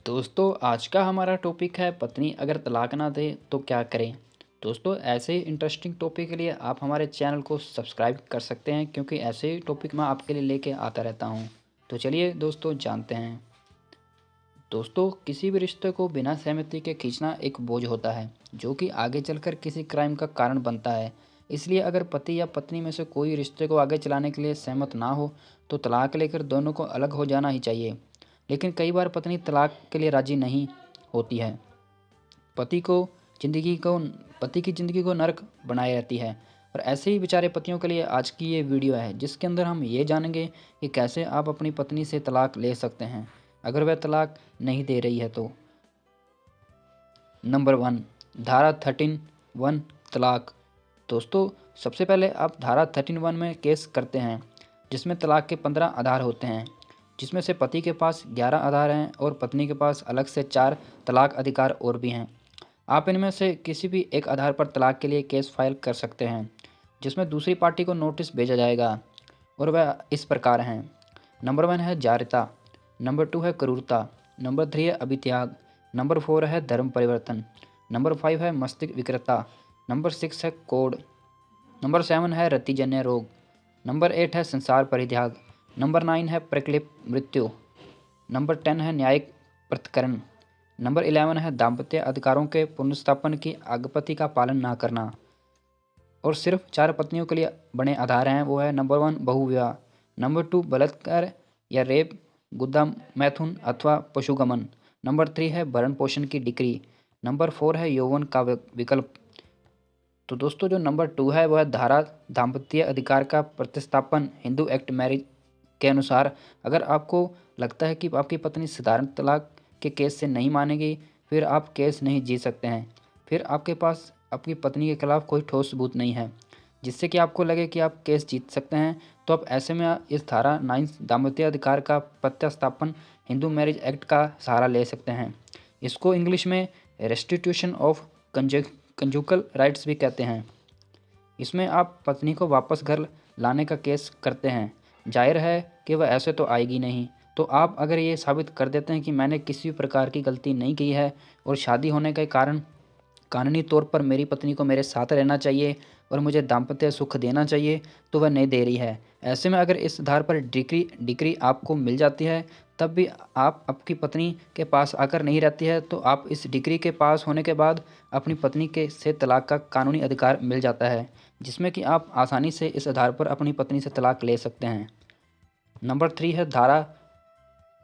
दोस्तों आज का हमारा टॉपिक है पत्नी अगर तलाक ना दे तो क्या करें। दोस्तों ऐसे ही इंटरेस्टिंग टॉपिक के लिए आप हमारे चैनल को सब्सक्राइब कर सकते हैं क्योंकि ऐसे ही टॉपिक मैं आपके लिए लेके आता रहता हूं। तो चलिए दोस्तों जानते हैं। दोस्तों किसी भी रिश्ते को बिना सहमति के खींचना एक बोझ होता है जो कि आगे चलकर किसी क्राइम का कारण बनता है। इसलिए अगर पति या पत्नी में से कोई रिश्ते को आगे चलाने के लिए सहमत ना हो तो तलाक लेकर दोनों को अलग हो जाना ही चाहिए। लेकिन कई बार पत्नी तलाक के लिए राजी नहीं होती है। पति को ज़िंदगी को पति की ज़िंदगी को नरक बनाए रहती है। और ऐसे ही बेचारे पतियों के लिए आज की ये वीडियो है जिसके अंदर हम ये जानेंगे कि कैसे आप अपनी पत्नी से तलाक ले सकते हैं अगर वह तलाक नहीं दे रही है तो। नंबर 1, धारा 13(1) तलाक। दोस्तों सबसे पहले आप धारा 13(1) में केस करते हैं जिसमें तलाक के 15 आधार होते हैं, जिसमें से पति के पास 11 आधार हैं और पत्नी के पास अलग से 4 तलाक अधिकार और भी हैं। आप इनमें से किसी भी एक आधार पर तलाक के लिए केस फाइल कर सकते हैं जिसमें दूसरी पार्टी को नोटिस भेजा जाएगा और वह इस प्रकार हैं। नंबर 1 है जारिता, नंबर 2 है क्रूरता, नंबर 3 है अभित्याग, नंबर 4 है धर्म परिवर्तन, नंबर 5 है मस्तिष्क विकृतता, नंबर 6 है कोड, नंबर 7 है रतिजन्य रोग, नंबर 8 है संसार परित्याग, नंबर 9 है प्रकलिप मृत्यु, नंबर 10 है न्यायिक पृथक्करण, नंबर 11 है दाम्पत्य अधिकारों के पुनर्स्थापन की आज्ञापति का पालन ना करना। और सिर्फ 4 पत्नियों के लिए बने आधार हैं, वो है नंबर 1 बहुविवाह, नंबर 2 बलात्कार या रेप, गुद्दा मैथुन अथवा पशुगमन, नंबर 3 है भरण पोषण की डिक्री, नंबर 4 है यौवन का विकल्प। तो दोस्तों जो नंबर 2 है वह धारा दाम्पत्य अधिकार का प्रतिस्थापन हिंदू एक्ट मैरिज के अनुसार अगर आपको लगता है कि आपकी पत्नी साधारण तलाक के केस से नहीं मानेगी, फिर आप केस नहीं जीत सकते हैं। फिर आपके पास आपकी पत्नी के खिलाफ कोई ठोस सबूत नहीं है जिससे कि आपको लगे कि आप केस जीत सकते हैं, तो आप ऐसे में इस धारा 9 दाम्पत्य अधिकार का प्रतिस्थापन हिंदू मैरिज एक्ट का सहारा ले सकते हैं। इसको इंग्लिश में रेस्टिट्यूशन ऑफ कंजुगल राइट्स भी कहते हैं। इसमें आप पत्नी को वापस घर लाने का केस करते हैं। जाहिर है कि वह ऐसे तो आएगी नहीं, तो आप अगर ये साबित कर देते हैं कि मैंने किसी भी प्रकार की गलती नहीं की है और शादी होने के कारण कानूनी तौर पर मेरी पत्नी को मेरे साथ रहना चाहिए और मुझे दाम्पत्य सुख देना चाहिए, तो वह नहीं दे रही है। ऐसे में अगर इस आधार पर डिग्री आपको मिल जाती है तब भी आप आपकी पत्नी के पास आकर नहीं रहती है, तो आप इस डिग्री के पास होने के बाद अपनी पत्नी के से तलाक का कानूनी अधिकार मिल जाता है जिसमें कि आप आसानी से इस आधार पर अपनी पत्नी से तलाक ले सकते हैं। नंबर 3 है धारा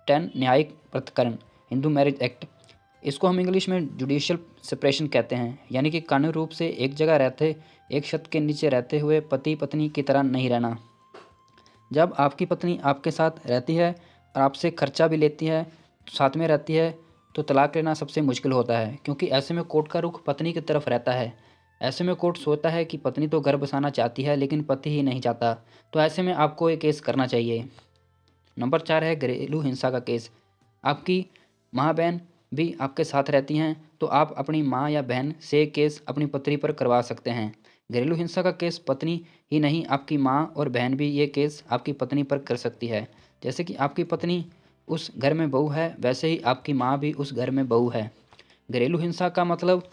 10 न्यायिक पृथक्करण हिंदू मैरिज एक्ट। इसको हम इंग्लिश में जुडिशियल सेपरेशन कहते हैं, यानी कि कानूनी रूप से एक जगह रहते एक छत के नीचे रहते हुए पति पत्नी की तरह नहीं रहना। जब आपकी पत्नी आपके साथ रहती है और आपसे खर्चा भी लेती है, साथ में रहती है, तो तलाक लेना सबसे मुश्किल होता है क्योंकि ऐसे में कोर्ट का रुख पत्नी की तरफ रहता है। ऐसे में कोर्ट सोचता है कि पत्नी तो घर बसाना चाहती है लेकिन पति ही नहीं चाहता, तो ऐसे में आपको ये केस करना चाहिए। नंबर 4 है घरेलू हिंसा का केस। आपकी माँ बहन भी आपके साथ रहती हैं, तो आप अपनी माँ या बहन से केस अपनी पत्नी पर करवा सकते हैं। घरेलू हिंसा का केस पत्नी ही नहीं आपकी माँ और बहन भी ये केस आपकी पत्नी पर कर सकती है। जैसे कि आपकी पत्नी उस घर में बहू है, वैसे ही आपकी माँ भी उस घर में बहू है। घरेलू हिंसा का मतलब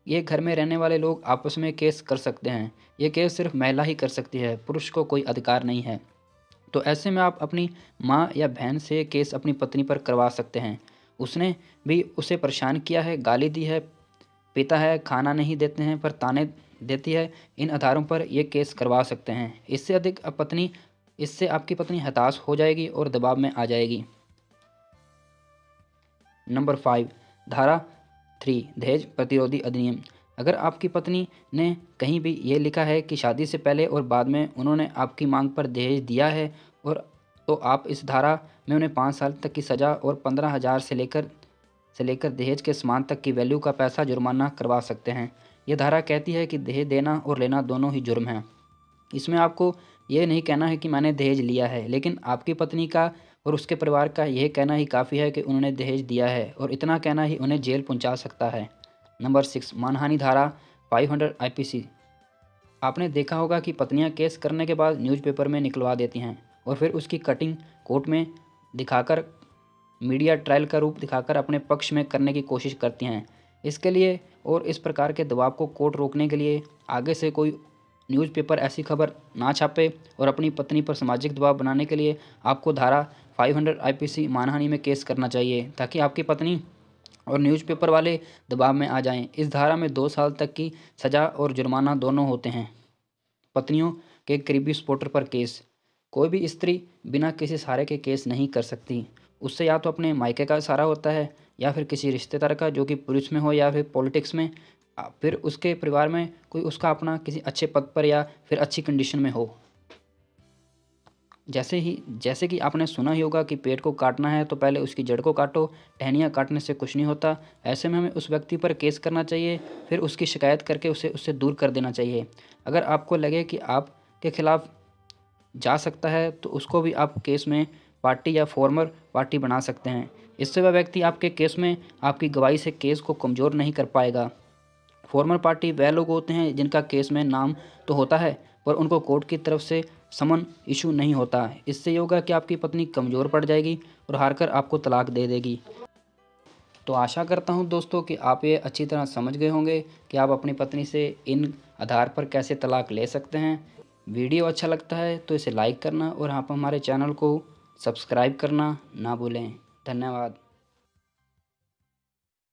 ये घर में रहने वाले लोग आपस में केस कर सकते हैं। ये केस सिर्फ महिला ही कर सकती है, पुरुष को कोई अधिकार नहीं है। तो ऐसे में आप अपनी माँ या बहन से केस अपनी पत्नी पर करवा सकते हैं। उसने भी उसे परेशान किया है, गाली दी है, पीता है, खाना नहीं देते हैं पर ताने देती है, इन आधारों पर ये केस करवा सकते हैं। इससे अधिक इससे आपकी पत्नी हताश हो जाएगी और दबाव में आ जाएगी। नंबर 5 धारा 3 दहेज प्रतिरोधी अधिनियम। अगर आपकी पत्नी ने कहीं भी ये लिखा है कि शादी से पहले और बाद में उन्होंने आपकी मांग पर दहेज दिया है और तो आप इस धारा में उन्हें 5 साल तक की सज़ा और 15,000 से लेकर दहेज के समान तक की वैल्यू का पैसा जुर्माना करवा सकते हैं। यह धारा कहती है कि दहेज देना और लेना दोनों ही जुर्म हैं। इसमें आपको ये नहीं कहना है कि मैंने दहेज लिया है, लेकिन आपकी पत्नी का और उसके परिवार का यह कहना ही काफ़ी है कि उन्होंने दहेज दिया है, और इतना कहना ही उन्हें जेल पहुंचा सकता है। नंबर 6 मानहानि धारा 500 आईपीसी। आपने देखा होगा कि पत्नियां केस करने के बाद न्यूज़पेपर में निकलवा देती हैं और फिर उसकी कटिंग कोर्ट में दिखाकर मीडिया ट्रायल का रूप दिखाकर अपने पक्ष में करने की कोशिश करती हैं। इसके लिए और इस प्रकार के दबाव को कोर्ट रोकने के लिए आगे से कोई न्यूज़पेपर ऐसी खबर ना छापे और अपनी पत्नी पर सामाजिक दबाव बनाने के लिए आपको धारा 500 आईपीसी मानहानि में केस करना चाहिए, ताकि आपकी पत्नी और न्यूज़पेपर वाले दबाव में आ जाएं। इस धारा में 2 साल तक की सज़ा और जुर्माना दोनों होते हैं। पत्नियों के करीबी सपोर्टर पर केस। कोई भी स्त्री बिना किसी सहारे के केस नहीं कर सकती। उससे या तो अपने मायके का सहारा होता है या फिर किसी रिश्तेदार का, जो कि पुलिस में हो या फिर पॉलिटिक्स में, फिर उसके परिवार में कोई उसका अपना किसी अच्छे पद पर या फिर अच्छी कंडीशन में हो। जैसे कि आपने सुना ही होगा कि पेड़ को काटना है तो पहले उसकी जड़ को काटो, टहनियाँ काटने से कुछ नहीं होता। ऐसे में हमें उस व्यक्ति पर केस करना चाहिए, फिर उसकी शिकायत करके उसे उससे दूर कर देना चाहिए। अगर आपको लगे कि आपके खिलाफ जा सकता है तो उसको भी आप केस में पार्टी या फॉर्मर पार्टी बना सकते हैं। इससे वह व्यक्ति आपके केस में आपकी गवाही से केस को कमज़ोर नहीं कर पाएगा। फॉर्मर पार्टी वह लोग होते हैं जिनका केस में नाम तो होता है पर उनको कोर्ट की तरफ से समन इशू नहीं होता। इससे ये होगा कि आपकी पत्नी कमज़ोर पड़ जाएगी और हारकर आपको तलाक दे देगी। तो आशा करता हूँ दोस्तों कि आप ये अच्छी तरह समझ गए होंगे कि आप अपनी पत्नी से इन आधार पर कैसे तलाक ले सकते हैं। वीडियो अच्छा लगता है तो इसे लाइक करना और आप हमारे चैनल को सब्सक्राइब करना ना भूलें। धन्यवाद।